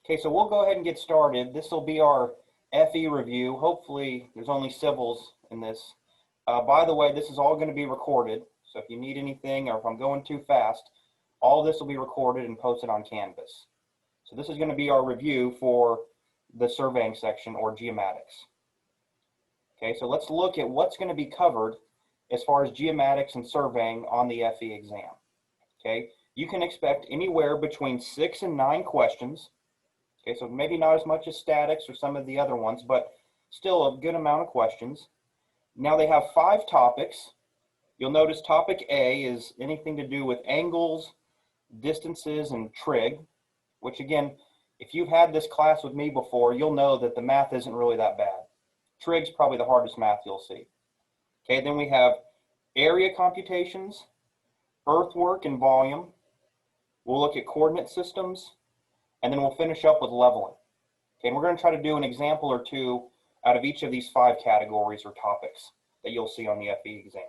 Okay, so we'll go ahead and get started. This will be our FE review. Hopefully, there's only civils in this. By the way, this is all going to be recorded. So if you need anything or if I'm going too fast, all of this will be recorded and posted on Canvas. So this is going to be our review for the surveying section or geomatics. Okay, so let's look at what's going to be covered as far as geomatics and surveying on the FE exam. Okay, you can expect anywhere between 6 and 9 questions. Okay, so maybe not as much as statics or some of the other ones, but still a good amount of questions. Now they have 5 topics. You'll notice topic A is anything to do with angles, distances, and trig, which again, if you've had this class with me before, you'll know that the math isn't really that bad. Trig's probably the hardest math you'll see. Okay, then we have area computations, earthwork and volume. We'll look at coordinate systems, and then we'll finish up with leveling. Okay, and we're going to try to do an example or two out of each of these 5 categories or topics that you'll see on the FE exam.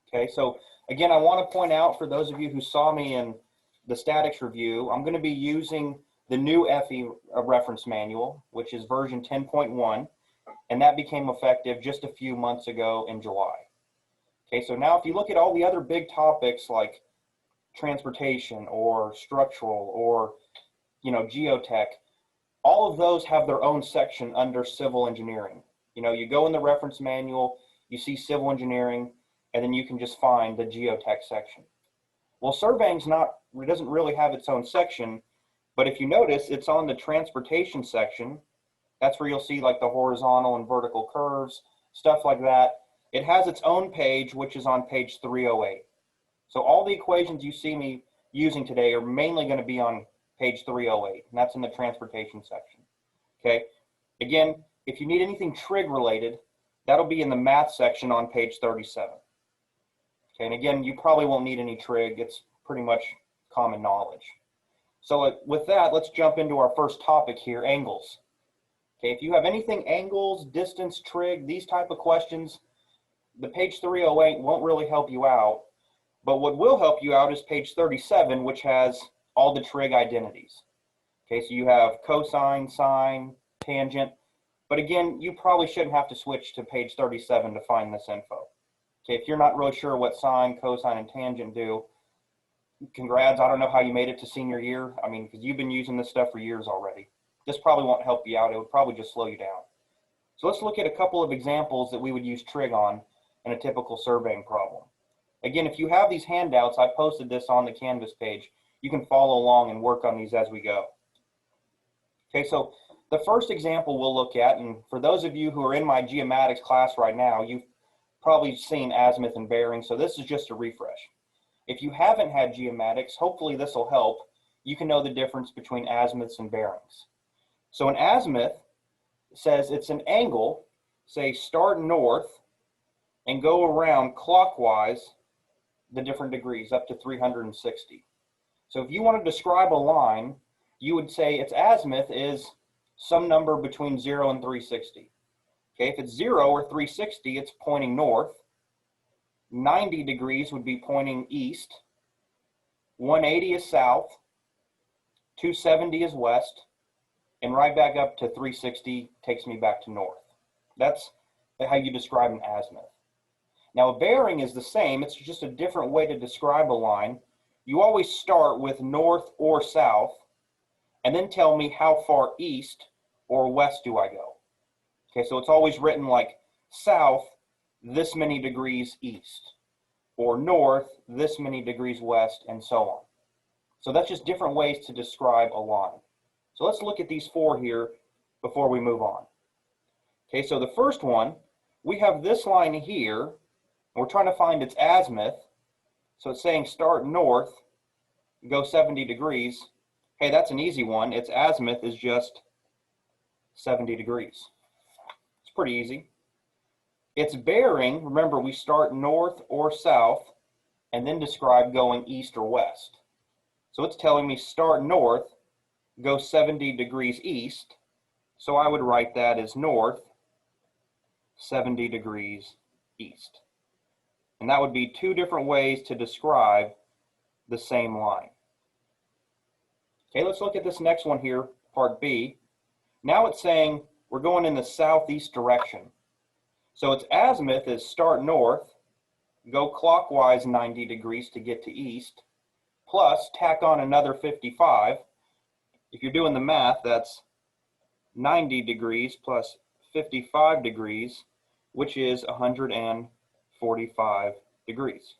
Okay, so again, I want to point out for those of you who saw me in the statics review, I'm going to be using the new FE reference manual, which is version 10.1, and that became effective just a few months ago in July. Okay, so now if you look at all the other big topics like transportation or structural or geotech, all of those have their own section under civil engineering. You go in the reference manual, you see civil engineering, and then you can just find the geotech section. Well, surveying doesn't really have its own section, but if you notice, it's on the transportation section. That's where you'll see like the horizontal and vertical curves, stuff like that. It has its own page, which is on page 308. So all the equations you see me using today are mainly going to be on page 308, and that's in the transportation section. Okay, again, if you need anything trig related, that'll be in the math section on page 37. Okay, and again, you probably won't need any trig. It's pretty much common knowledge. So with that, let's jump into our first topic here, angles. Okay, if you have anything angles, distance, trig, these type of questions, the page 308 won't really help you out. But what will help you out is page 37, which has all the trig identities. Okay, so you have cosine, sine, tangent. But again, you probably shouldn't have to switch to page 37 to find this info. Okay, if you're not really sure what sine, cosine, and tangent do, congrats. I don't know how you made it to senior year. I mean, because you've been using this stuff for years already. This probably won't help you out. It would probably just slow you down. So let's look at a couple of examples that we would use trig on in a typical surveying problem. Again, if you have these handouts, I posted this on the Canvas page. You can follow along and work on these as we go. Okay, so the first example we'll look at, and for those of you who are in my geomatics class right now, you've probably seen azimuth and bearing, so this is just a refresh. If you haven't had geomatics, hopefully this will help. You can know the difference between azimuths and bearings. So an azimuth says it's an angle, say start north and go around clockwise the different degrees up to 360. So if you want to describe a line, you would say its azimuth is some number between 0 and 360. Okay, if it's 0 or 360, it's pointing north. 90 degrees would be pointing east. 180 is south. 270 is west. And right back up to 360 takes me back to north. That's how you describe an azimuth. Now a bearing is the same, it's just a different way to describe a line. You always start with north or south, and then tell me how far east or west do I go. Okay, so it's always written like south, this many degrees east, or north, this many degrees west, and so on. So that's just different ways to describe a line. So let's look at these 4 here before we move on. Okay, so the first one, we have this line here. We're trying to find its azimuth. So it's saying start north, go 70 degrees. Hey, that's an easy one. Its azimuth is just 70 degrees. It's pretty easy. Its bearing, remember we start north or south and then describe going east or west. So it's telling me start north, go 70 degrees east. So I would write that as north, 70 degrees east. And that would be 2 different ways to describe the same line. Okay, let's look at this next one here, part B. Now it's saying we're going in the southeast direction. So its azimuth is start north, go clockwise 90 degrees to get to east, plus tack on another 55. If you're doing the math, that's 90 degrees plus 55 degrees, which is 145 degrees.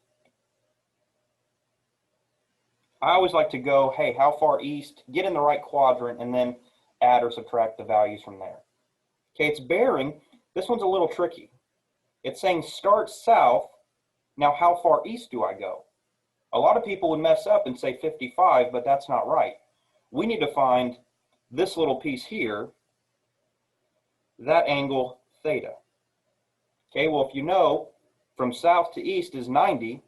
I always like to go, hey, how far east, get in the right quadrant, and then add or subtract the values from there. Okay, its bearing, this one's a little tricky. It's saying start south, now how far east do I go? A lot of people would mess up and say 55, but that's not right. We need to find this little piece here, that angle theta. Okay, well, if you know from south to east is 90,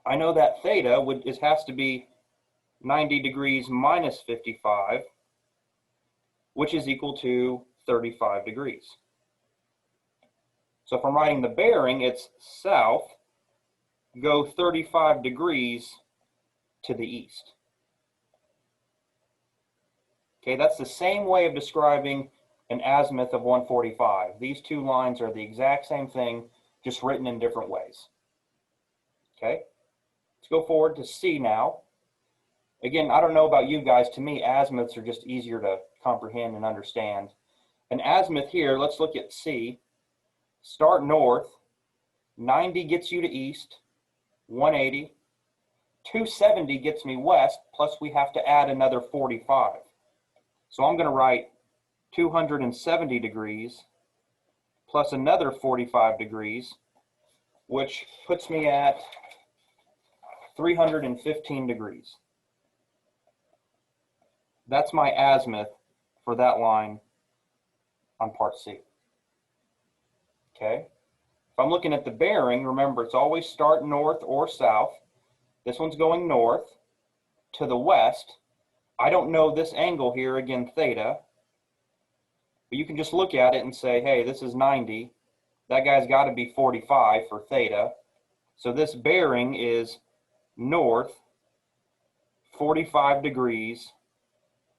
I know that theta has to be 90 degrees minus 55, which is equal to 35 degrees. So if I'm writing the bearing, it's south, go 35 degrees to the east. Okay, that's the same way of describing an azimuth of 145. These two lines are the exact same thing, just written in different ways. Okay, let's go forward to C now. Again, I don't know about you guys, to me azimuths are just easier to comprehend and understand. An azimuth here, let's look at C. Start north, 90 gets you to east, 180. 270 gets me west, plus we have to add another 45. So I'm going to write 270 degrees plus another 45 degrees, which puts me at 315 degrees. That's my azimuth for that line on part C. Okay. If I'm looking at the bearing, remember it's always start north or south. This one's going north to the west. I don't know this angle here, again, theta, but you can just look at it and say, hey, this is 90. That guy's got to be 45 for theta. So this bearing is north 45 degrees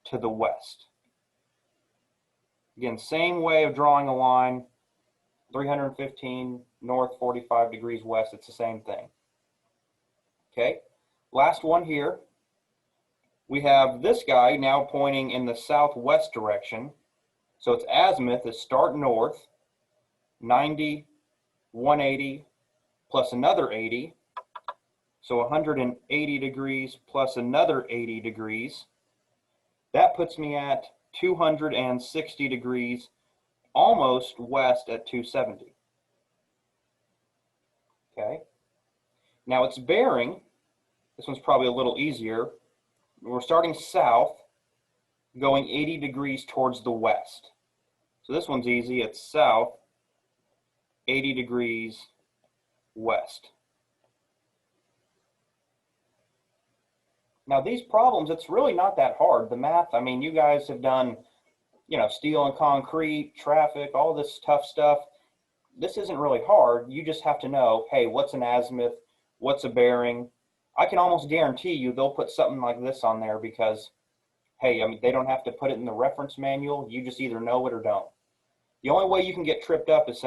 to the west. Again, same way of drawing a line, 315 north, 45 degrees west, it's the same thing. Okay, last one here. We have this guy now pointing in the southwest direction. So its azimuth is start north, 90, 180, plus another 80. So 180 degrees plus another 80 degrees. That puts me at 260 degrees, almost west at 270. Okay. Now its bearing, this one's probably a little easier. We're starting south, going 80 degrees towards the west. So this one's easy. It's south, 80 degrees west. Now these problems, it's really not that hard. The math, I mean, you guys have done, steel and concrete, traffic, all this tough stuff. This isn't really hard. You just have to know, hey, what's an azimuth? What's a bearing? I can almost guarantee you they'll put something like this on there because, hey, I mean, they don't have to put it in the reference manual. You just either know it or don't. The only way you can get tripped up is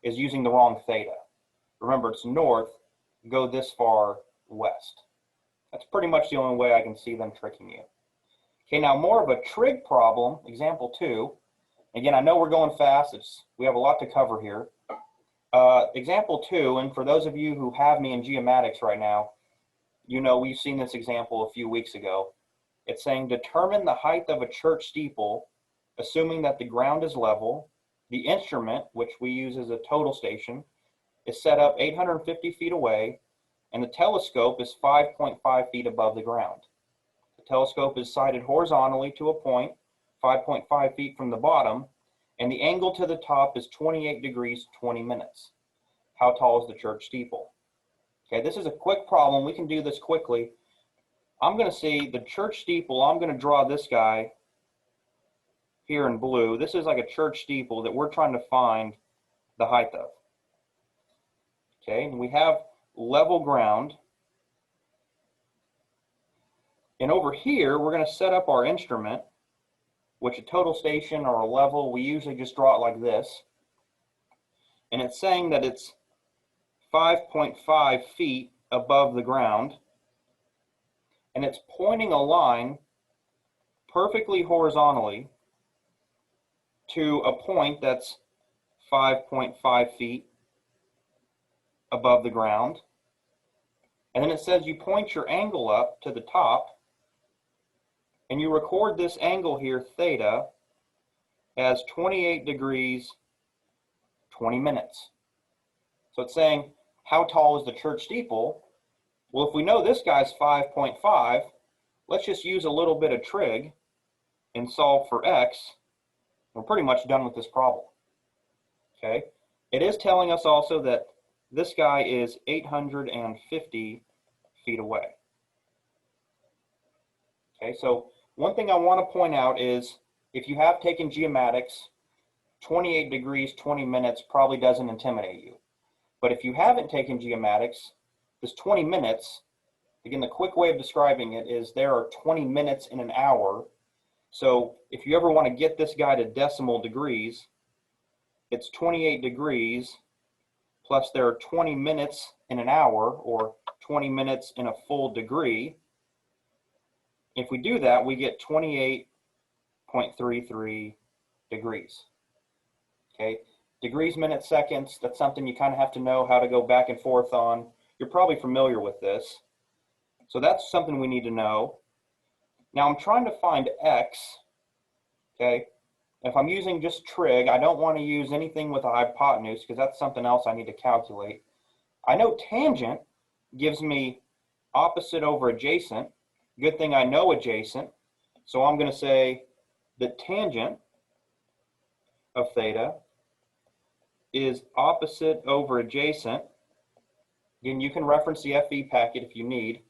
using the wrong theta. Remember, it's north, go this far west. That's pretty much the only way I can see them tricking you. Okay, now more of a trig problem, example 2. Again, I know we're going fast. We have a lot to cover here. Example 2, and for those of you who have me in Geomatics right now, we've seen this example a few weeks ago. It's saying determine the height of a church steeple, assuming that the ground is level. The instrument, which we use as a total station, is set up 850 feet away, and the telescope is 5.5 feet above the ground. The telescope is sighted horizontally to a point 5.5 feet from the bottom, and the angle to the top is 28 degrees 20 minutes. How tall is the church steeple? Okay, this is a quick problem. We can do this quickly. I'm going to see the church steeple. I'm going to draw this guy here in blue. This is like a church steeple that we're trying to find the height of. Okay, and we have level ground. And over here, we're going to set up our instrument, which a total station or a level, we usually just draw it like this. And it's saying that it's 5.5 feet above the ground. And it's pointing a line perfectly horizontally to a point that's 5.5 feet above the ground. And then it says you point your angle up to the top and you record this angle here, theta, as 28 degrees, 20 minutes. So it's saying, how tall is the church steeple? Well, if we know this guy's 5.5, let's just use a little bit of trig and solve for x. We're pretty much done with this problem. Okay? It is telling us also that this guy is 850 feet away. Okay, so one thing I want to point out is if you have taken geomatics, 28 degrees, 20 minutes probably doesn't intimidate you. But if you haven't taken geomatics, this 20 minutes, again, the quick way of describing it is there are 20 minutes in an hour. So if you ever want to get this guy to decimal degrees, it's 28 degrees plus there are 20 minutes in an hour, or 20 minutes in a full degree. If we do that, we get 28.33 degrees. Okay, degrees, minutes, seconds, that's something you kind of have to know how to go back and forth on. You're probably familiar with this. So that's something we need to know. Now I'm trying to find x, okay? If I'm using just trig, I don't want to use anything with a hypotenuse because that's something else I need to calculate. I know tangent gives me opposite over adjacent. Good thing I know adjacent. So I'm going to say the tangent of theta is opposite over adjacent. Again, you can reference the FE packet if you need.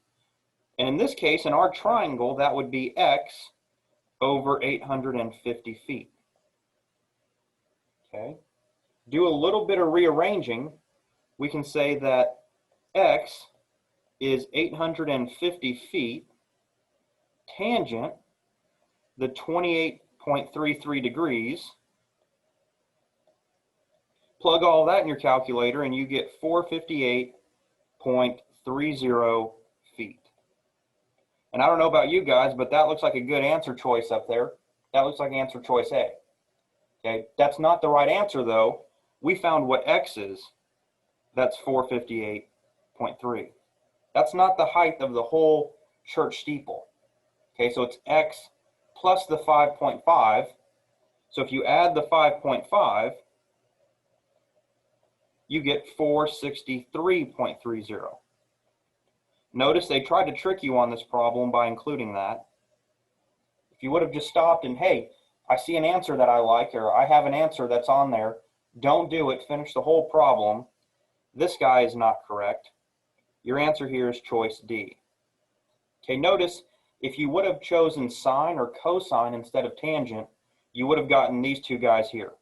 And in this case, in our triangle, that would be x over 850 feet. Okay. Do a little bit of rearranging. We can say that x is 850 feet tangent the 28.33 degrees. Plug all that in your calculator and you get 458.30 feet. And I don't know about you guys, but that looks like a good answer choice up there. That looks like answer choice A. Okay, that's not the right answer though. We found what x is. That's 458.3. That's not the height of the whole church steeple. Okay, so it's x plus the 5.5. So if you add the 5.5, you get 463.30. Notice they tried to trick you on this problem by including that. If you would have just stopped and, hey, I see an answer that I like, or I have an answer that's on there, don't do it, finish the whole problem. This guy is not correct. Your answer here is choice D. Okay, notice if you would have chosen sine or cosine instead of tangent, you would have gotten these two guys here.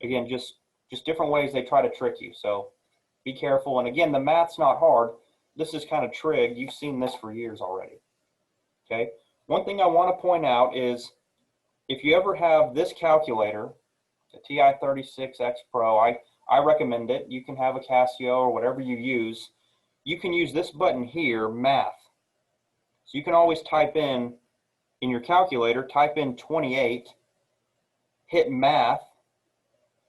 Again, just different ways they try to trick you, so be careful. And again, the math's not hard. This is kind of trig. You've seen this for years already. Okay. One thing I want to point out is if you ever have this calculator, the TI-36X Pro, I recommend it. You can have a Casio or whatever you use. You can use this button here, math. So you can always type in your calculator, type in 28, hit math.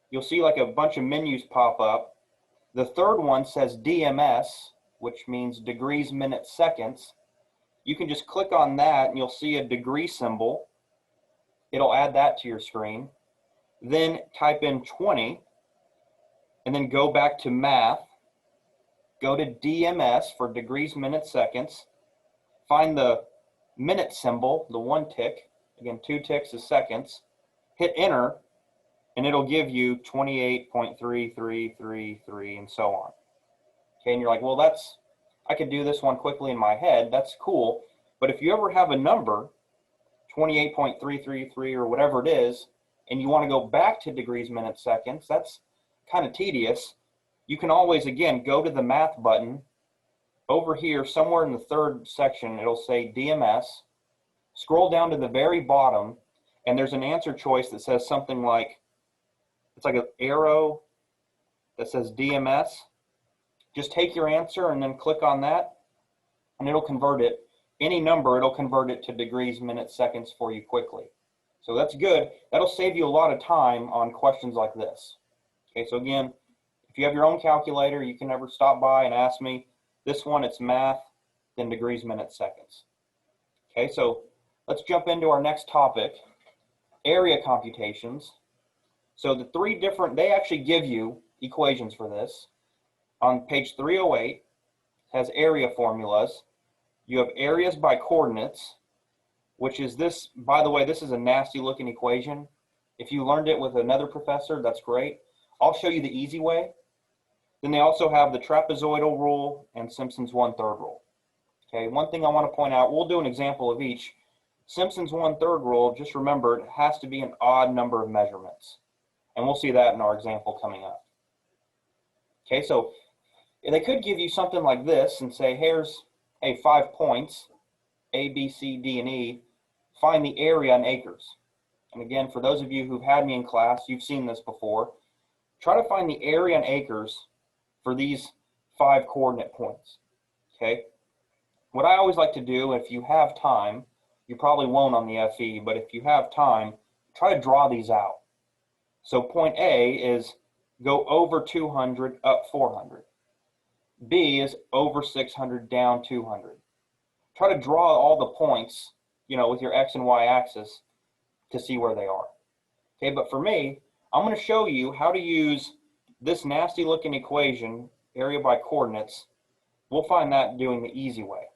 You'll see like a bunch of menus pop up. The third one says DMS, which means degrees, minutes, seconds. You can just click on that and you'll see a degree symbol. It'll add that to your screen. Then type in 20 and then go back to math. Go to DMS for degrees, minutes, seconds. Find the minute symbol, the 1 tick. Again, 2 ticks is seconds. Hit enter and it'll give you 28.3333 and so on. Okay, and you're like, well, I could do this one quickly in my head. That's cool. But if you ever have a number, 28.333 or whatever it is, and you want to go back to degrees, minutes, seconds, that's kind of tedious. You can always, again, go to the math button over here, somewhere in the third section, it'll say DMS. Scroll down to the very bottom, and there's an answer choice that says something like, it's like an arrow that says DMS. Just take your answer and then click on that, and it'll convert it. Any number, it'll convert it to degrees, minutes, seconds for you quickly. So that's good. That'll save you a lot of time on questions like this. Okay, so again, if you have your own calculator, you can ever stop by and ask me. This one, it's math, then degrees, minutes, seconds. Okay, so let's jump into our next topic, area computations. So the three different, they actually give you equations for this. On page 308, has area formulas. You have areas by coordinates, which is this, by the way, this is a nasty looking equation. If you learned it with another professor, that's great. I'll show you the easy way. Then they also have the trapezoidal rule and Simpson's 1/3 rule. Okay, one thing I want to point out, we'll do an example of each. Simpson's 1/3 rule, just remember, it has to be an odd number of measurements. And we'll see that in our example coming up. Okay, so they could give you something like this and say, here's, hey, 5 points, A, B, C, D, and E. Find the area in acres. And again, for those of you who've had me in class, you've seen this before. Try to find the area in acres for these 5 coordinate points, okay? What I always like to do, if you have time, you probably won't on the FE, but if you have time, try to draw these out. So point A is go over 200, up 400. B is over 600, down 200. Try to draw all the points, you know, with your X and Y axis to see where they are. Okay, but for me, I'm going to show you how to use this nasty looking equation, area by coordinates. We'll find that doing the easy way.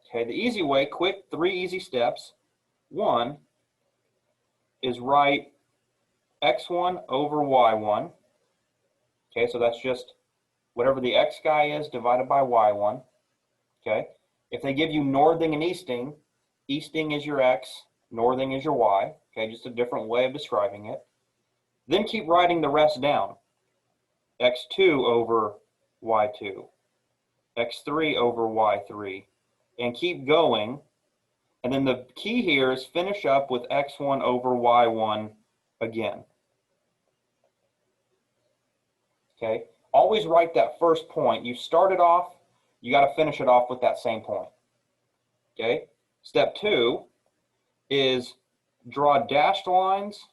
Okay, the easy way, quick, 3 easy steps. One is write x1 over y1. Okay, so that's just whatever the x guy is divided by y1. Okay, if they give you northing and easting, easting is your x, northing is your y. Okay, just a different way of describing it. Then keep writing the rest down. x2 over y2, x3 over y3, and keep going. And then the key here is finish up with x1 over y1 again. Okay, always write that first point. You start it off, you got to finish it off with that same point. Okay, step 2 is draw dashed lines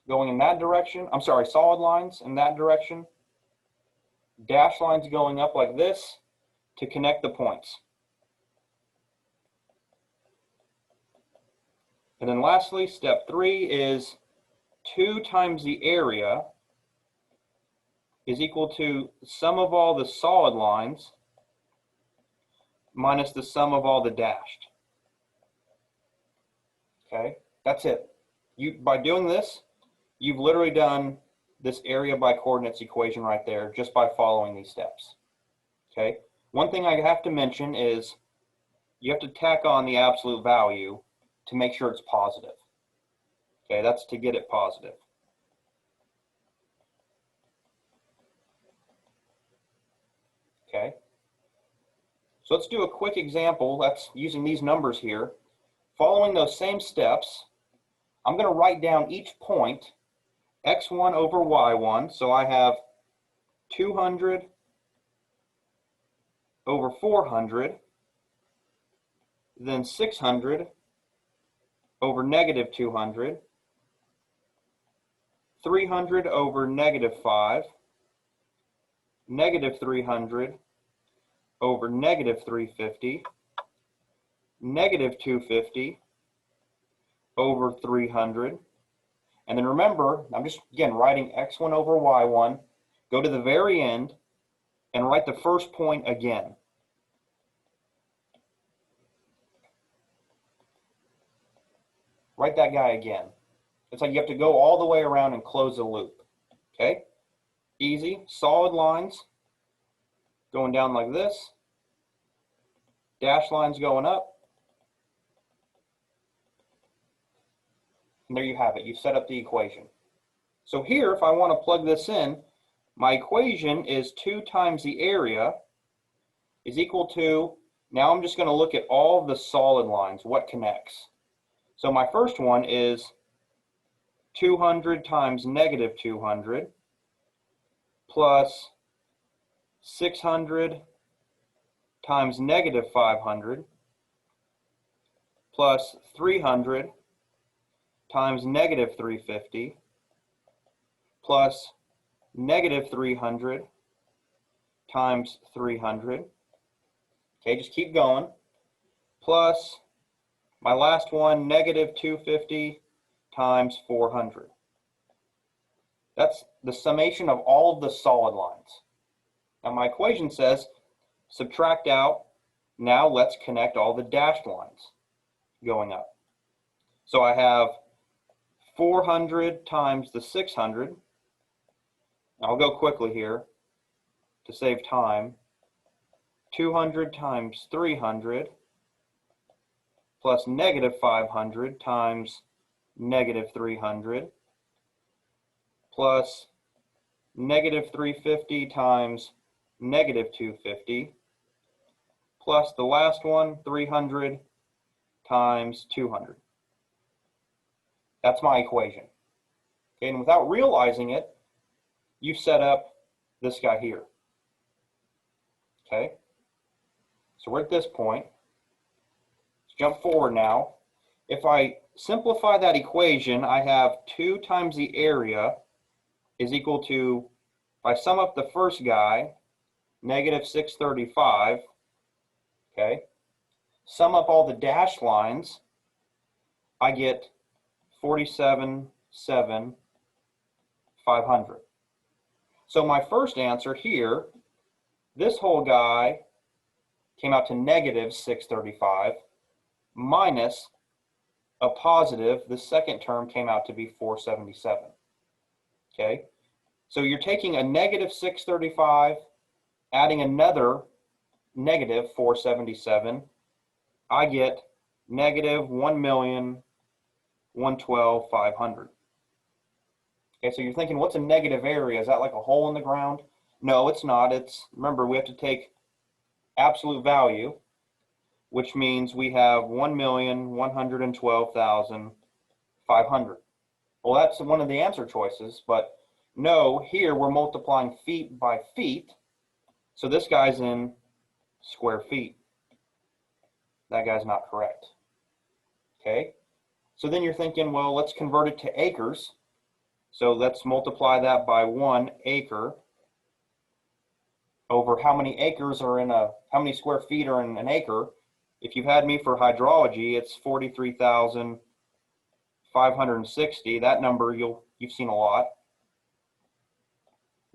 going in that direction. I'm sorry, solid lines in that direction. Dashed lines going up like this to connect the points. And then lastly, step 3 is 2 times the area is equal to sum of all the solid lines minus the sum of all the dashed. Okay, that's it. By doing this, you've literally done this area by coordinates equation right there just by following these steps. Okay, one thing I have to mention is you have to tack on the absolute value to make sure it's positive. Okay, that's to get it positive. Okay, so let's do a quick example. That's using these numbers here. Following those same steps, I'm going to write down each point, x1 over y1. So I have 200 over 400, then 600 over negative 200, 300 over negative 5, negative 300 over negative 350, negative 250 over 300. And then remember, I'm just, again, writing x1 over y1. Go to the very end and write the first point again. Write that guy again. It's like you have to go all the way around and close the loop. Okay? Easy. Solid lines going down like this. Dashed lines going up. And there you have it. You set up the equation. So here, if I want to plug this in, my equation is 2 times the area is equal to, now I'm just going to look at all of the solid lines, what connects. So my first one is 200 times negative 200 plus 600 times negative 500 plus 300 times negative 350 plus negative 300 times 300. Okay, just keep going. Plus my last one, negative 250 times 400. That's the summation of all of the solid lines. Now my equation says subtract out. Now let's connect all the dashed lines going up. So I have 400 times the 600. I'll go quickly here to save time. 200 times 300 plus negative 500 times negative 300 plus negative 350 times negative 250 plus the last one, 300 times 200. That's my equation. Okay, and without realizing it, you've set up this guy here. Okay, so we're at this point. Let's jump forward now. If I simplify that equation, I have 2 times the area is equal to, if I sum up the first guy, negative 635, okay, sum up all the dashed lines, I get 47,700. So my first answer here, this whole guy came out to negative 635 minus a positive, the second term came out to be 477. Okay, so you're taking a negative 635, adding another negative 477, I get negative 1,112,500. Okay, so you're thinking, what's a negative area? Is that like a hole in the ground? No, it's not. It's, remember, we have to take absolute value, which means we have 1,112,500. Well, that's one of the answer choices, but no, here we're multiplying feet by feet, so this guy's in square feet. That guy's not correct. Okay, so then you're thinking, well, let's convert it to acres. So let's multiply that by 1 acre over how many acres are in a, how many square feet are in an acre. If you've had me for hydrology, it's 43,560. That number you've seen a lot.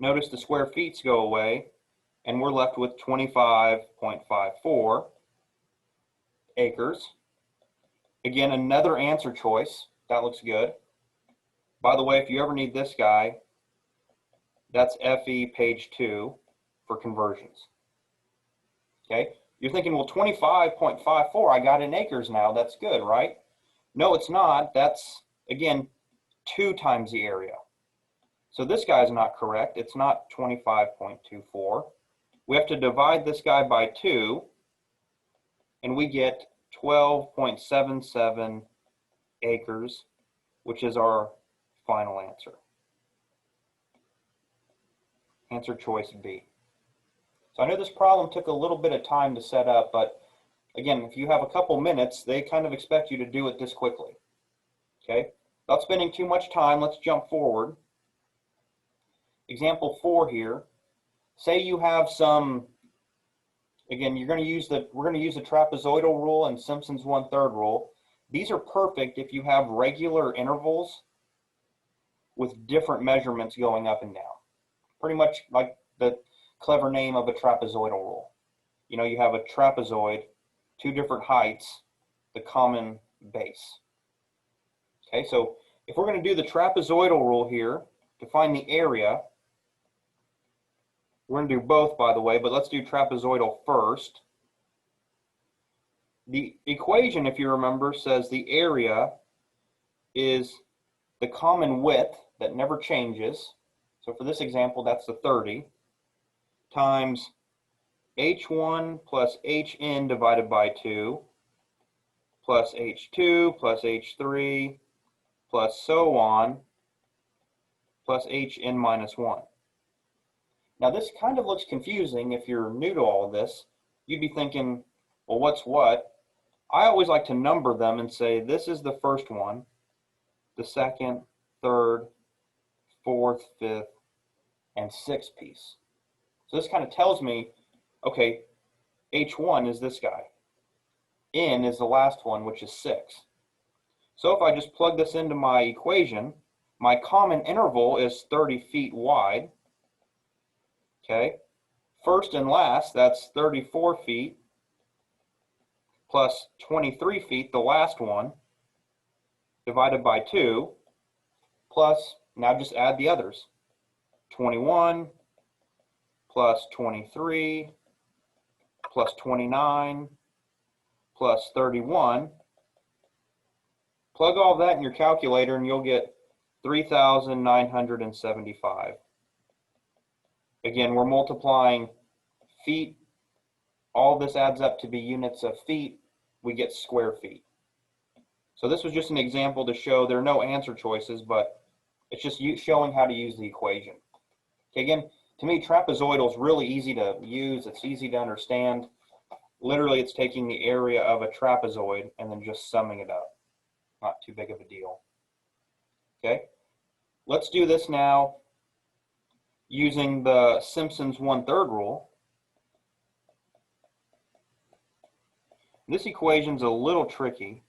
Notice the square feet go away, and we're left with 25.54 acres. Again, another answer choice. That looks good. By the way, if you ever need this guy, that's FE page 2 for conversions. Okay, you're thinking, well, 25.54, I got in acres now. That's good, right? No, it's not. That's, again, 2 times the area. So this guy's not correct. It's not 25.24. We have to divide this guy by 2, and we get 12.77 acres, which is our final answer. Answer choice B. So I know this problem took a little bit of time to set up, but again, if you have a couple minutes, they kind of expect you to do it this quickly. Okay, without spending too much time, let's jump forward. Example 4 here. Say you have some, again, we're going to use the trapezoidal rule and Simpson's 1/3 rule. These are perfect if you have regular intervals with different measurements going up and down. Pretty much like the clever name of a trapezoidal rule. You know, you have a trapezoid, 2 different heights, the common base. Okay, so if we're going to do the trapezoidal rule here to find the area, we're going to do both, by the way, but let's do trapezoidal first. The equation, if you remember, says the area is the common width that never changes. So for this example, that's the 30, times h1 plus hn divided by 2 plus h2 plus h3 plus so on plus hn minus 1. Now this kind of looks confusing if you're new to all of this. You'd be thinking, well, what's what? I always like to number them and say this is the first one, the second, third, fourth, fifth, and sixth piece. So this kind of tells me, okay, h1 is this guy. N is the last one, which is 6. So if I just plug this into my equation, my common interval is 30 feet wide. Okay, first and last, that's 34 feet plus 23 feet, the last one, divided by 2, plus, now just add the others, 21 plus 23 plus 29 plus 31. Plug all that in your calculator and you'll get 3,975. Again, we're multiplying feet. All this adds up to be units of feet. We get square feet. So this was just an example to show there are no answer choices, but it's just showing how to use the equation. Okay, again, to me, trapezoidal is really easy to use. It's easy to understand. Literally, it's taking the area of a trapezoid and then just summing it up. Not too big of a deal. Okay, let's do this now using the Simpson's 1/3 rule. This equation's a little tricky.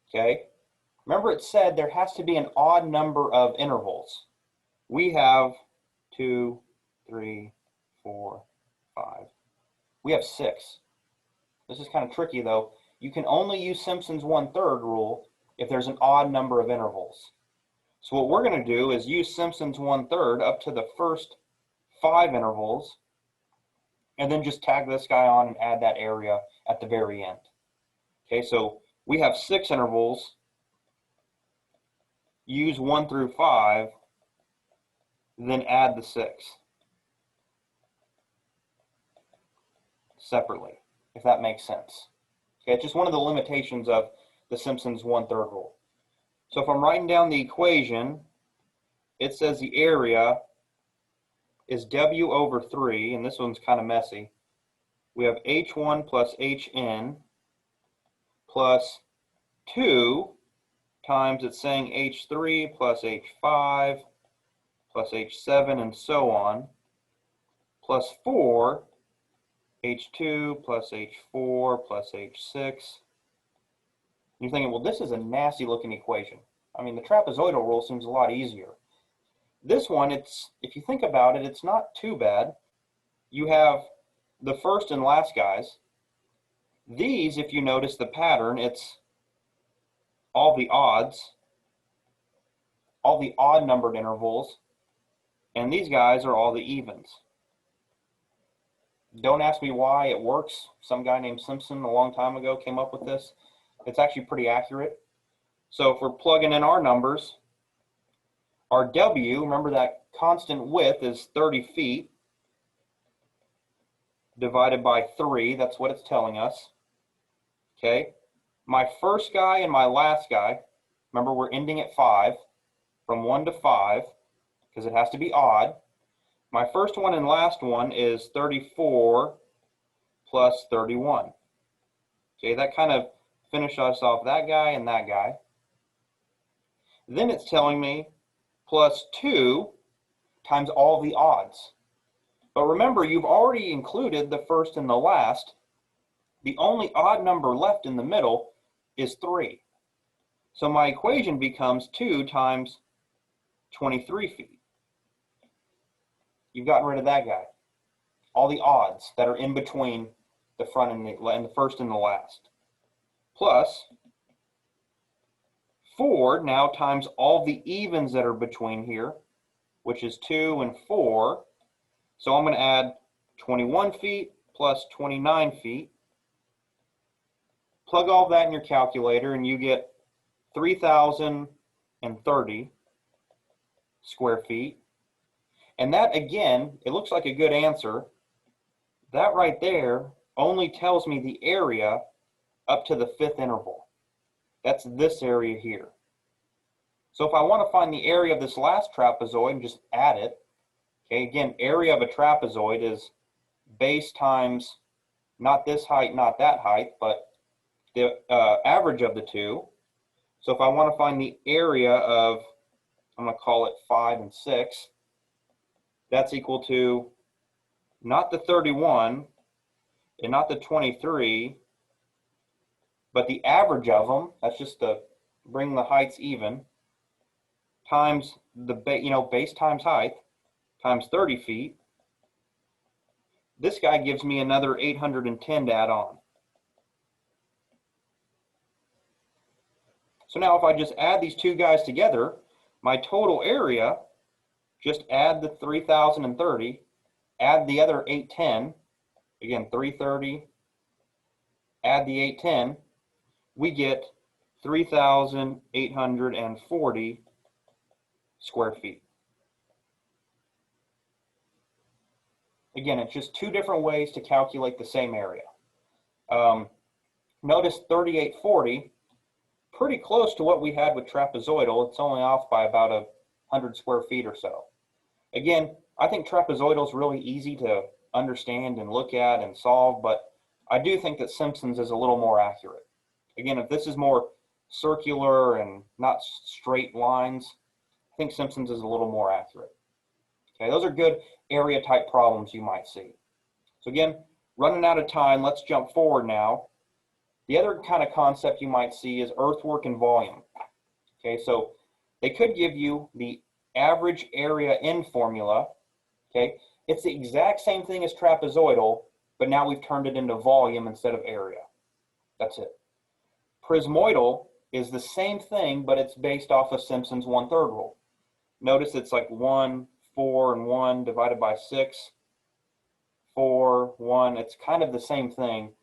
Okay, remember it said there has to be an odd number of intervals. We have 2, 3, 4, 5. We have 6. This is kind of tricky though. You can only use Simpson's 1/3 rule if there's an odd number of intervals. So what we're going to do is use Simpson's 1/3 up to the first 5 intervals, and then just tag this guy on and add that area at the very end. Okay, so we have 6 intervals. Use 1 through 5, then add the 6 separately, if that makes sense. Okay, it's just one of the limitations of the Simpson's 1/3 rule. So if I'm writing down the equation, it says the area is W over 3, and this one's kind of messy. We have H1 plus Hn plus 2 times, it's saying H3 plus H5 plus H7 and so on, plus 4, H2 plus H4 plus H6. You're thinking, well, this is a nasty looking equation. I mean, the trapezoidal rule seems a lot easier. This one, if you think about it, it's not too bad. You have the first and last guys. These, if you notice the pattern, it's all the odd numbered intervals, and these guys are all the evens. Don't ask me why it works. Some guy named Simpson a long time ago came up with this. It's actually pretty accurate. So if we're plugging in our numbers, our W, remember that constant width is 30 feet divided by 3. That's what it's telling us. Okay. My first guy and my last guy, remember we're ending at 5, from 1 to 5, because it has to be odd. My first one and last one is 34 plus 31. Okay, that kind of finishes us off that guy and that guy. Then it's telling me plus 2 times all the odds. But remember, you've already included the first and the last. The only odd number left in the middle is 3. So my equation becomes 2 times 23 feet. You've gotten rid of that guy. All the odds that are in between the front and the first and the last. Plus 4 now times all the evens that are between here, which is 2 and 4. So I'm going to add 21 feet plus 29 feet. Plug all that in your calculator and you get 3,030 square feet. And that, again, it looks like a good answer. That right there only tells me the area up to the 5th interval. That's this area here. So if I want to find the area of this last trapezoid and just add it, okay, again, area of a trapezoid is base times not this height, not that height, but the average of the two. So if I want to find the area of, I'm going to call it 5 and 6, that's equal to not the 31 and not the 23, but the average of them, that's just to bring the heights even, times the base times height, times 30 feet. This guy gives me another 810 to add on. So now if I just add these two guys together, my total area, just add the 3,030, add the other 810, again 330, add the 810, we get 3,840 square feet. Again, it's just two different ways to calculate the same area. Notice 3840, pretty close to what we had with trapezoidal. It's only off by about 100 square feet or so. Again, I think trapezoidal is really easy to understand and look at and solve, but I do think that Simpson's is a little more accurate. Again, if this is more circular and not straight lines, I think Simpson's is a little more accurate. Okay, those are good area type problems you might see. So again, running out of time, let's jump forward now. The other kind of concept you might see is earthwork and volume. Okay, so they could give you the average area in formula. Okay, it's the exact same thing as trapezoidal, but now we've turned it into volume instead of area. That's it. Prismoidal is the same thing, but it's based off of Simpson's 1/3 rule. Notice it's like 1, 4, and 1 divided by 6, 4, 1. It's kind of the same thing,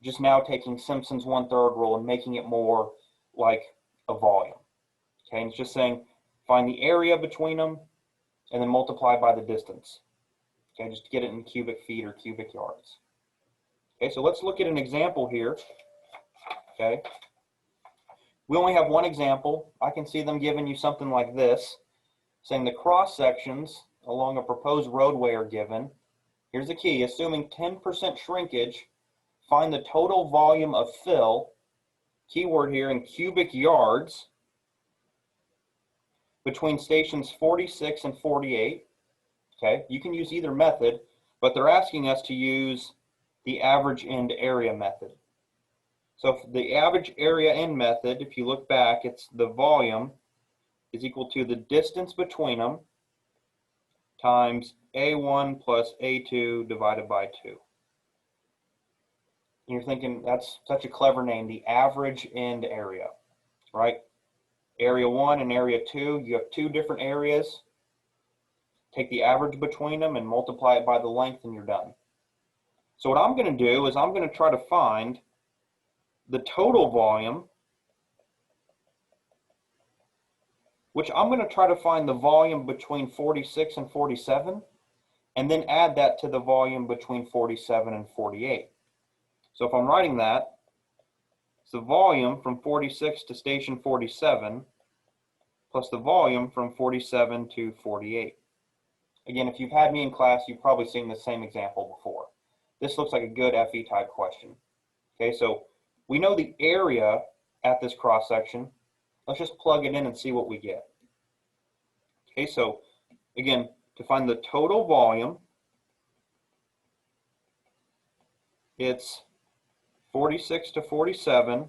just now taking Simpson's 1/3 rule and making it more like a volume. Okay, and it's just saying find the area between them and then multiply by the distance. Okay, just to get it in cubic feet or cubic yards. Okay, so let's look at an example here. Okay, we only have one example. I can see them giving you something like this, saying the cross sections along a proposed roadway are given. Here's the key: assuming 10% shrinkage, find the total volume of fill, keyword here in cubic yards, between stations 46 and 48. Okay, you can use either method, but they're asking us to use the average end area method. So if the average area end method, if you look back, it's the volume is equal to the distance between them times A1 plus A2 divided by 2. And you're thinking, that's such a clever name, the average end area, right? Area 1 and area 2, you have two different areas. Take the average between them and multiply it by the length and you're done. So what I'm going to do is I'm going to try to find the total volume, which I'm going to try to find the volume between 46 and 47, and then add that to the volume between 47 and 48. So if I'm writing that, it's the volume from 46 to station 47 plus the volume from 47 to 48. Again, if you've had me in class, you've probably seen the same example before. This looks like a good FE type question. Okay, so we know the area at this cross section. Let's just plug it in and see what we get. Okay, so again, to find the total volume, it's 46 to 47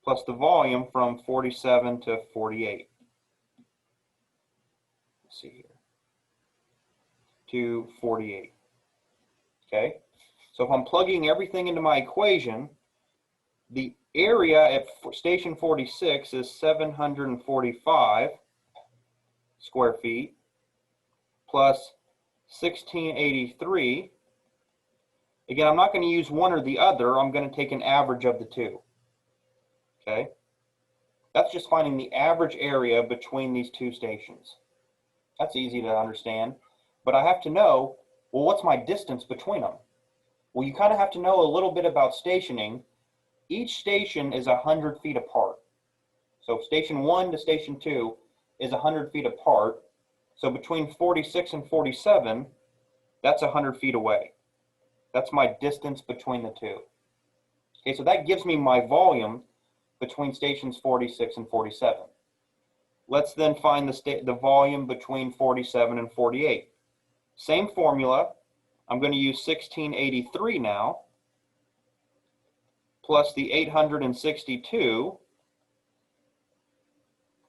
plus the volume from 47 to 48. Let's see here. To 48. Okay, so if I'm plugging everything into my equation, the area at station 46 is 745 square feet plus 1683. Again, I'm not going to use one or the other. I'm going to take an average of the two. Okay, that's just finding the average area between these two stations. That's easy to understand. But I have to know, well, what's my distance between them? Well, you kind of have to know a little bit about stationing. Each station is 100 feet apart. So station 1 to station 2 is 100 feet apart. So between 46 and 47, that's 100 feet away. That's my distance between the two. Okay, so that gives me my volume between stations 46 and 47. Let's then find the volume between 47 and 48. Same formula. I'm going to use 1683 now, plus the 862.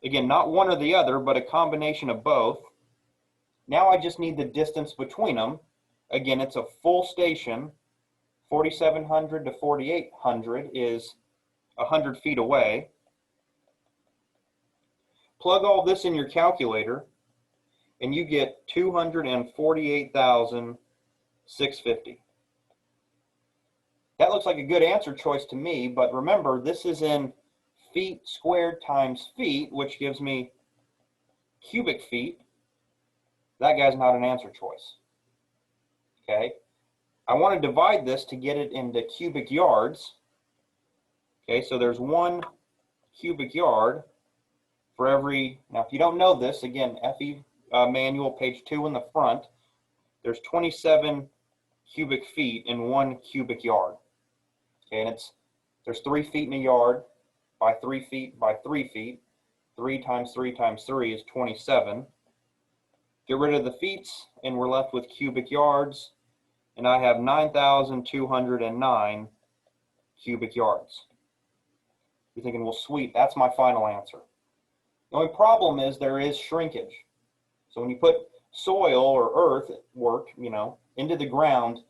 Again, not one or the other, but a combination of both. Now I just need the distance between them. Again, it's a full station. 4700 to 4800 is 100 feet away. Plug all this in your calculator, and you get 248,650. That looks like a good answer choice to me, but remember, this is in feet squared times feet, which gives me cubic feet. That guy's not an answer choice. Okay, I want to divide this to get it into cubic yards. Okay, so there's 1 cubic yard for every, now if you don't know this, again, FE manual, page 2 in the front, there's 27 cubic feet in 1 cubic yard. Okay, and there's 3 feet in a yard by 3 feet by 3 feet. 3 times 3 times 3 is 27. Get rid of the feets, and we're left with cubic yards, and I have 9,209 cubic yards. You're thinking, well, sweet, that's my final answer. The only problem is there is shrinkage. So when you put soil or earth work, into the ground,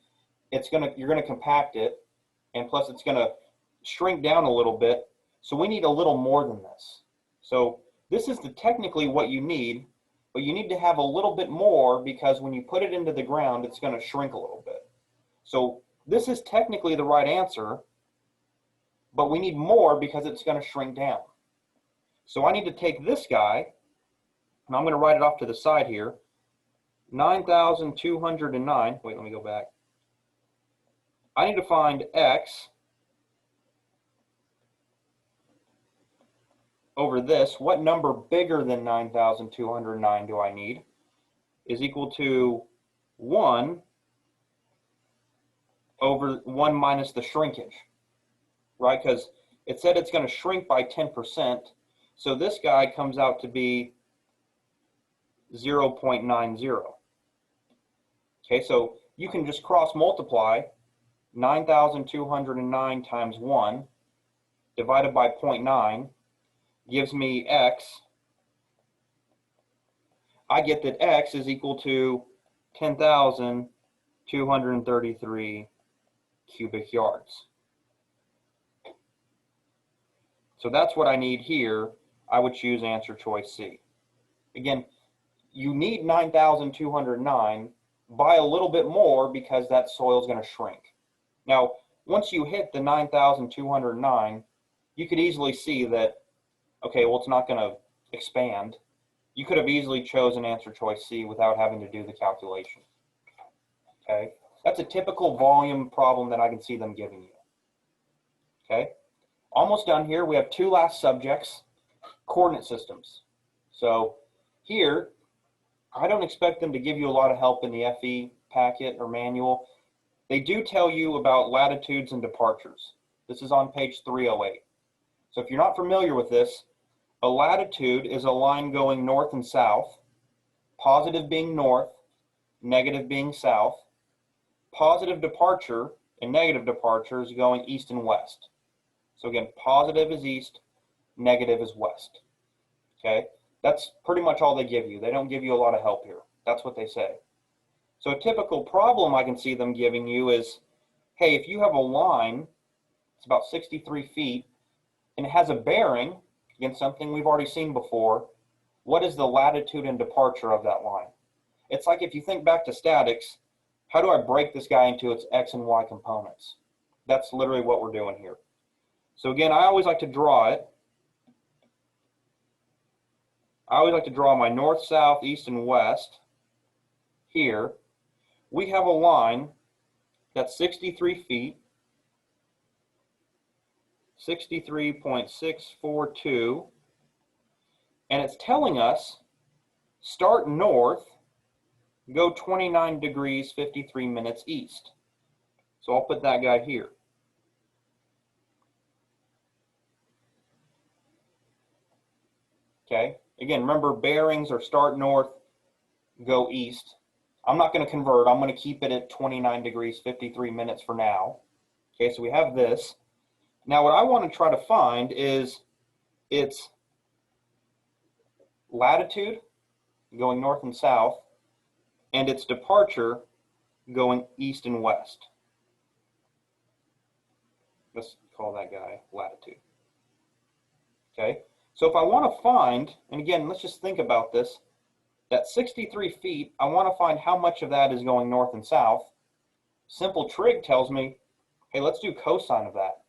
you're gonna compact it, and plus it's gonna shrink down a little bit. So we need a little more than this. So this is technically what you need, but you need to have a little bit more, because when you put it into the ground, it's gonna shrink a little bit. So this is technically the right answer, but we need more because it's gonna shrink down. So I need to take this guy, and I'm going to write it off to the side here. 9,209. Wait, let me go back. I need to find x over this. What number bigger than 9,209 do I need? Is equal to 1 over 1 minus the shrinkage, right? Because it said it's going to shrink by 10%. So this guy comes out to be 0.90. Okay, so you can just cross multiply 9,209 times 1 divided by 0.9 gives me x. I get that x is equal to 10,233 cubic yards. So that's what I need here. I would choose answer choice C. Again, you need 9,209. Buy a little bit more because that soil is going to shrink. Now, once you hit the 9,209, you could easily see that, okay, well, it's not going to expand. You could have easily chosen answer choice C without having to do the calculation. Okay, that's a typical volume problem that I can see them giving you. Okay, almost done here. We have 2 last subjects. Coordinate systems. So here, I don't expect them to give you a lot of help in the FE packet or manual. They do tell you about latitudes and departures. This is on page 308. So if you're not familiar with this, a latitude is a line going north and south, positive being north, negative being south. Positive departure and negative departure is going east and west. So again, positive is east, negative is west. Okay, that's pretty much all they give you. They don't give you a lot of help here. That's what they say. So a typical problem I can see them giving you is, hey, if you have a line, it's about 63 feet, and it has a bearing against something we've already seen before, what is the latitude and departure of that line? It's like if you think back to statics, how do I break this guy into its x and y components? That's literally what we're doing here. So again, I always like to draw it. I always like to draw my north, south, east, and west. Here, we have a line that's 63 feet, 63.642, and it's telling us start north, go 29 degrees 53 minutes east. So I'll put that guy here. Okay, again, remember bearings are start north, go east. I'm not going to convert. I'm going to keep it at 29 degrees 53 minutes for now. Okay, so we have this. Now what I want to try to find is its latitude going north and south and its departure going east and west. Let's call that guy latitude. Okay, so if I want to find, and again, let's just think about this, that 63 feet, I want to find how much of that is going north and south. Simple trig tells me, hey, let's do cosine of that.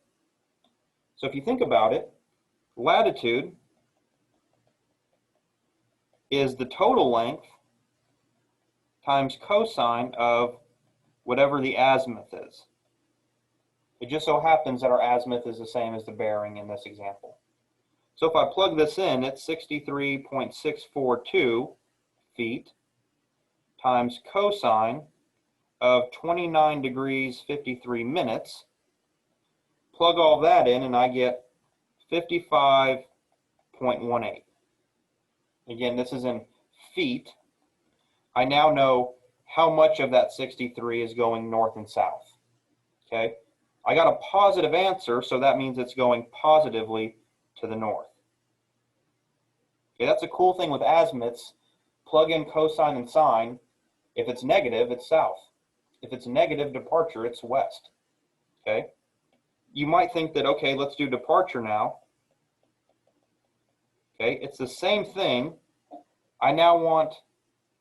So if you think about it, latitude is the total length times cosine of whatever the azimuth is. It just so happens that our azimuth is the same as the bearing in this example. So if I plug this in, it's 63.642 feet times cosine of 29 degrees 53 minutes. Plug all that in and I get 55.18. Again, this is in feet. I now know how much of that 63 is going north and south. Okay, I got a positive answer, so that means it's going positively to the north. Okay, that's a cool thing with azimuths. Plug in cosine and sine. If it's negative, it's south. If it's negative departure, it's west. Okay, you might think that, okay, let's do departure now. Okay, it's the same thing. I now want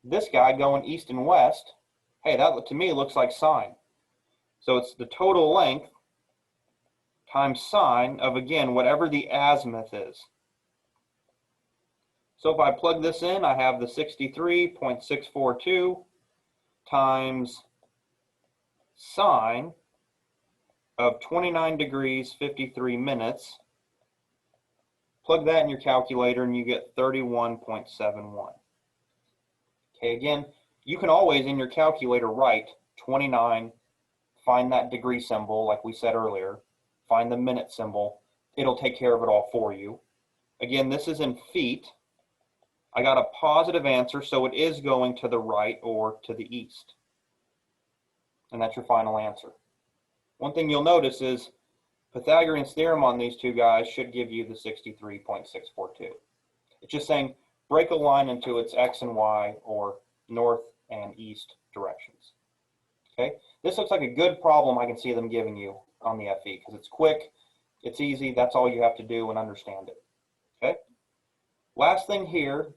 this guy going east and west. Hey, that to me looks like sine. So it's the total length times sine of, again, whatever the azimuth is. So if I plug this in, I have the 63.642 times sine of 29 degrees 53 minutes. Plug that in your calculator and you get 31.71. Okay, again, you can always in your calculator write 29, find that degree symbol like we said earlier, find the minute symbol. It'll take care of it all for you. Again, this is in feet. I got a positive answer, so it is going to the right or to the east. And that's your final answer. One thing you'll notice is Pythagorean's theorem on these two guys should give you the 63.642. It's just saying break a line into its x and y or north and east directions. Okay, this looks like a good problem I can see them giving you on the FE because it's quick, it's easy, that's all you have to do and understand it. Okay, last thing here,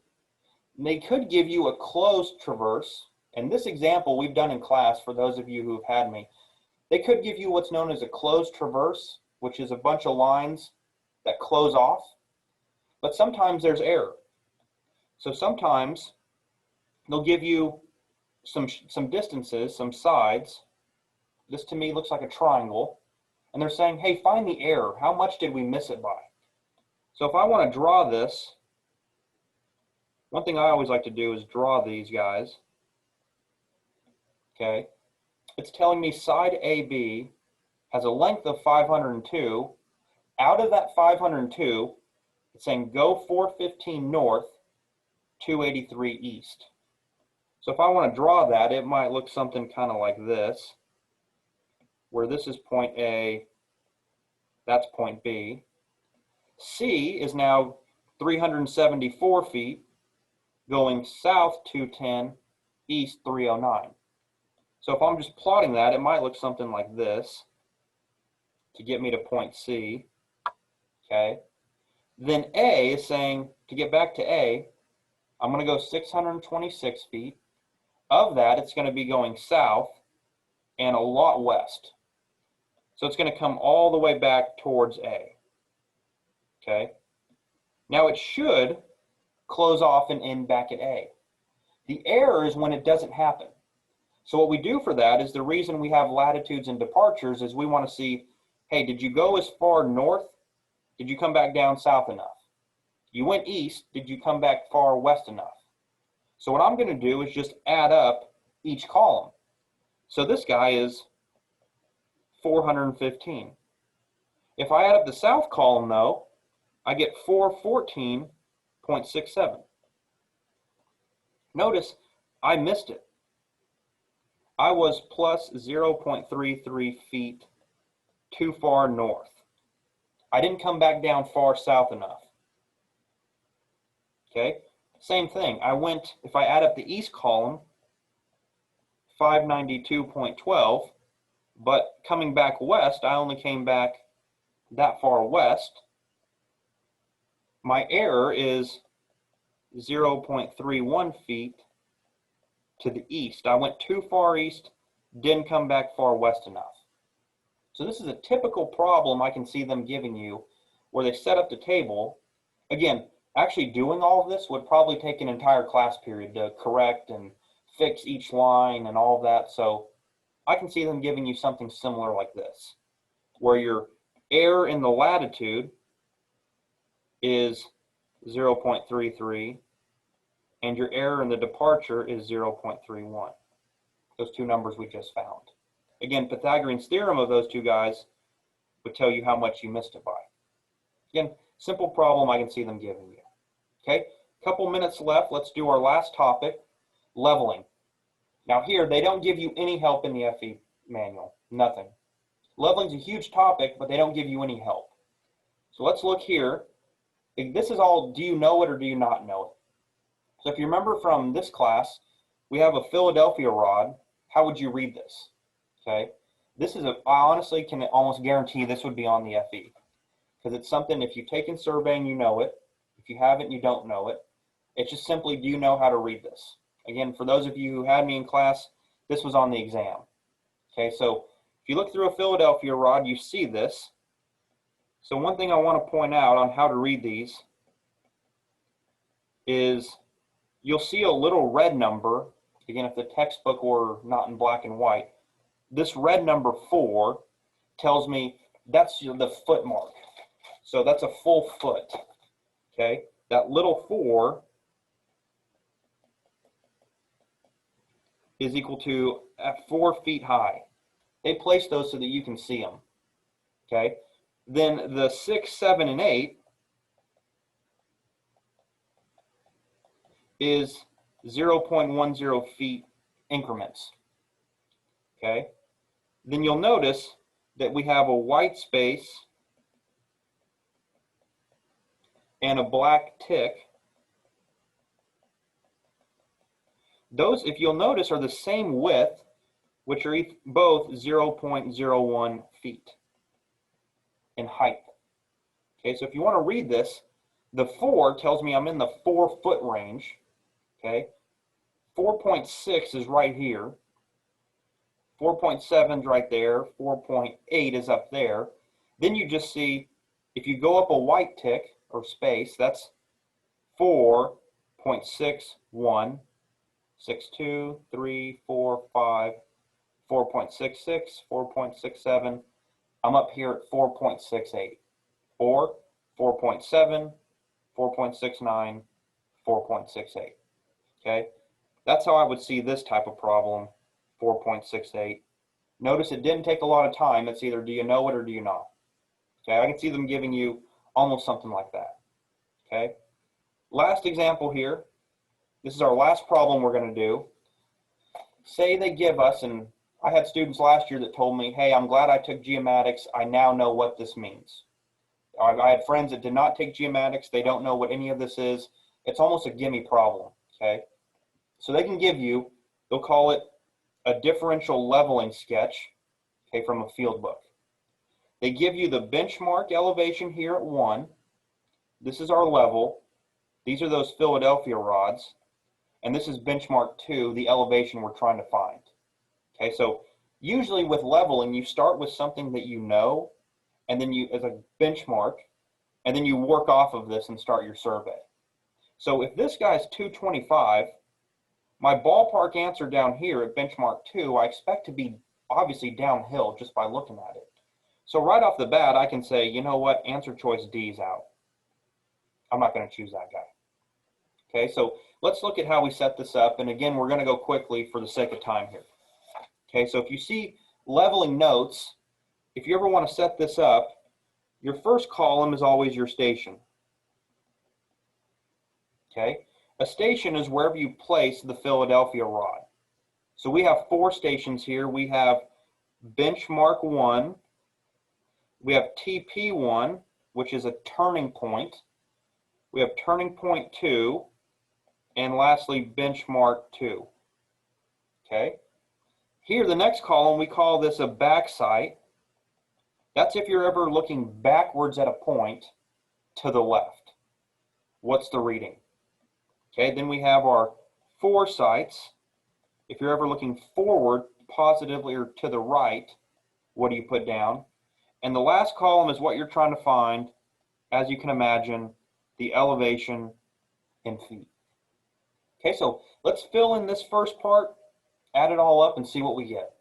they could give you a closed traverse. And this example we've done in class for those of you who have had me. They could give you what's known as a closed traverse, which is a bunch of lines that close off. But sometimes there's error. So sometimes they'll give you some distances, some sides. This to me looks like a triangle. And they're saying, hey, find the error. How much did we miss it by? So if I want to draw this, one thing I always like to do is draw these guys. Okay, it's telling me side AB has a length of 502. Out of that 502, it's saying go 415 north, 283 east. So if I want to draw that, it might look something kind of like this, where this is point A, that's point B. C is now 374 feet, going south 210, east 309. So if I'm just plotting that, it might look something like this to get me to point C. Okay. Then A is saying, to get back to A, I'm going to go 626 feet. Of that, it's going to be going south and a lot west. So it's going to come all the way back towards A. Okay. Now it should close off and end back at A. The error is when it doesn't happen. So what we do for that is the reason we have latitudes and departures is we want to see, hey, did you go as far north? Did you come back down south enough? You went east, did you come back far west enough? So what I'm going to do is just add up each column. So this guy is 415. If I add up the south column though, I get 414.67. Notice I missed it. I was plus 0.33 feet too far north. I didn't come back down far south enough. Okay, same thing. I went, if I add up the east column, 592.12, but coming back west, I only came back that far west. My error is 0.31 feet to the east. I went too far east, didn't come back far west enough. So this is a typical problem I can see them giving you where they set up the table. Again, actually doing all of this would probably take an entire class period to correct and fix each line and all of that. So I can see them giving you something similar like this, where your error in the latitude is 0.33 and your error in the departure is 0.31. Those two numbers we just found. Again, Pythagorean's theorem of those two guys would tell you how much you missed it by. Again, simple problem I can see them giving you. Okay, couple minutes left. Let's do our last topic, leveling. Now here, they don't give you any help in the FE manual, nothing. Leveling's a huge topic, but they don't give you any help. So let's look here. This is all, do you know it or do you not know it? So if you remember from this class, we have a Philadelphia rod. How would you read this? Okay, this is I honestly can almost guarantee this would be on the FE, because it's something, if you've taken surveying, you know it. If you haven't, you don't know it. It's just simply, do you know how to read this? Again, for those of you who had me in class, this was on the exam. Okay, so if you look through a Philadelphia rod, you see this. So one thing I want to point out on how to read these is you'll see a little red number. Again, if the textbook were not in black and white, this red number 4 tells me that's the foot mark. So that's a full foot. Okay, that little 4 is equal to 4 feet high. They place those so that you can see them. Okay, then the 6, 7, and 8 is 0.10 feet increments. Okay, then you'll notice that we have a white space and a black tick. Those, if you'll notice, are the same width, which are both 0.01 feet in height. Okay, so if you want to read this, the 4 tells me I'm in the 4 foot range. Okay, 4.6 is right here. 4.7 is right there. 4.8 is up there. Then you just see, if you go up a white tick or space, that's 4.61, 6.2, 3, 4, 5, 4.66, 4.67. I'm up here at 4.68, or 4.7, 4.69, 4.68. Okay, that's how I would see this type of problem, 4.68. Notice it didn't take a lot of time. It's either do you know it or do you not. Okay, I can see them giving you almost something like that. Okay, last example here. This is our last problem we're going to do. Say they give us, and I had students last year that told me, hey, I'm glad I took geomatics. I now know what this means. I had friends that did not take geomatics. They don't know what any of this is. It's almost a gimme problem. Okay, so they can give you, they'll call it a differential leveling sketch, okay, from a field book. They give you the benchmark elevation here at 1. This is our level. These are those Philadelphia rods. And this is benchmark 2, the elevation we're trying to find. Okay, so usually with leveling, you start with something that you know, and then you, as a benchmark, and then you work off of this and start your survey. So if this guy's 225, my ballpark answer down here at benchmark 2, I expect to be obviously downhill just by looking at it. So right off the bat, I can say, you know what, answer choice D is out. I'm not going to choose that guy. Okay, so let's look at how we set this up. And again, we're going to go quickly for the sake of time here. Okay, so if you see leveling notes, if you ever want to set this up, your first column is always your station. Okay, a station is wherever you place the Philadelphia rod. So we have 4 stations here. We have benchmark 1, we have TP1, which is a turning point, we have turning point 2, and lastly benchmark 2. Okay, here the next column, we call this a back sight. That's if you're ever looking backwards at a point to the left. What's the reading? Okay, then we have our foresights. If you're ever looking forward positively or to the right, what do you put down? And the last column is what you're trying to find, as you can imagine, the elevation in feet. Okay, so let's fill in this first part, add it all up, and see what we get.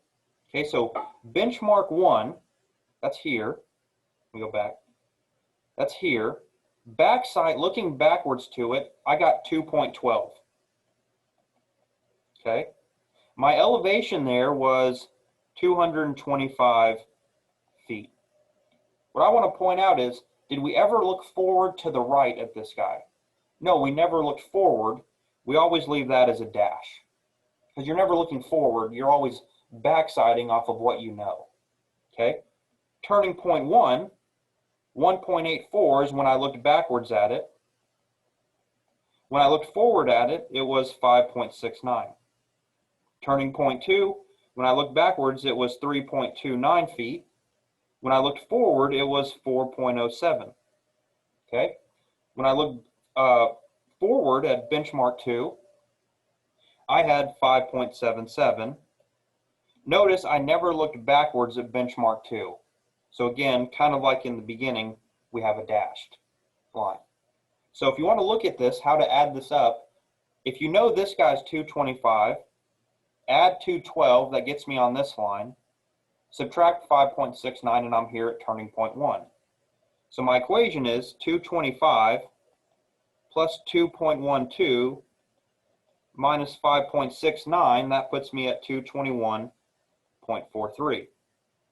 Okay, so benchmark 1, that's here. Let me go back. That's here. Back sight, looking backwards to it, I got 2.12. Okay. My elevation there was 225 feet. What I want to point out is, did we ever look forward to the right at this guy? No, we never looked forward. We always leave that as a dash. Because you're never looking forward, you're always backsighting off of what you know. Okay? Turning point 1, 1.84 is when I looked backwards at it. When I looked forward at it, it was 5.69. Turning point 2, when I looked backwards, it was 3.29 feet. When I looked forward, it was 4.07. Okay? When I looked forward at benchmark 2, I had 5.77. Notice I never looked backwards at benchmark 2. So again, kind of like in the beginning, we have a dashed line. So if you want to look at this, how to add this up, if you know this guy's 225, add 212, that gets me on this line, subtract 5.69, and I'm here at turning point 1. So my equation is 225 plus 2.12 minus 5.69, that puts me at 221.43.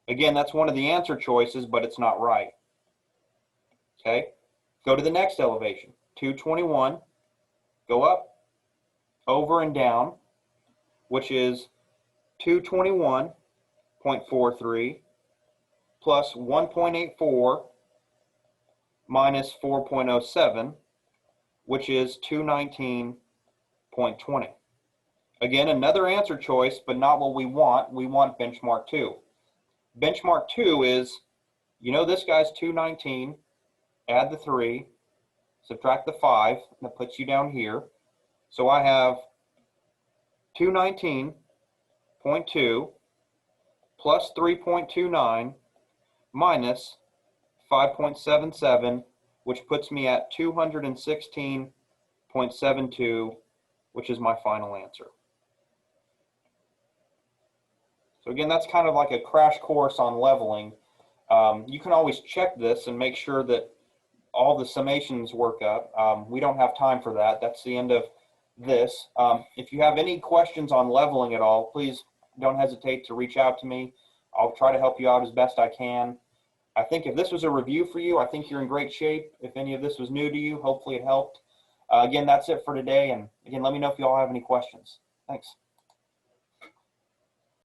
Again, that's one of the answer choices, but it's not right. Okay, go to the next elevation, 221, go up, over and down, which is 221.43 plus 1.84 minus 4.07, which is 219.20. Again, another answer choice, but not what we want. We want benchmark 2. Benchmark 2 is, you know this guy's 219, add the 3, subtract the 5, that puts you down here. So I have 219.2 plus 3.29 minus 5.77, which puts me at 216.72, which is my final answer. So again, that's kind of like a crash course on leveling. You can always check this and make sure that all the summations work up. We don't have time for that. That's the end of this. If you have any questions on leveling at all, please don't hesitate to reach out to me. I'll try to help you out as best I can. I think if this was a review for you, I think you're in great shape. If any of this was new to you, hopefully it helped. Again, that's it for today. And again, let me know if you all have any questions. Thanks.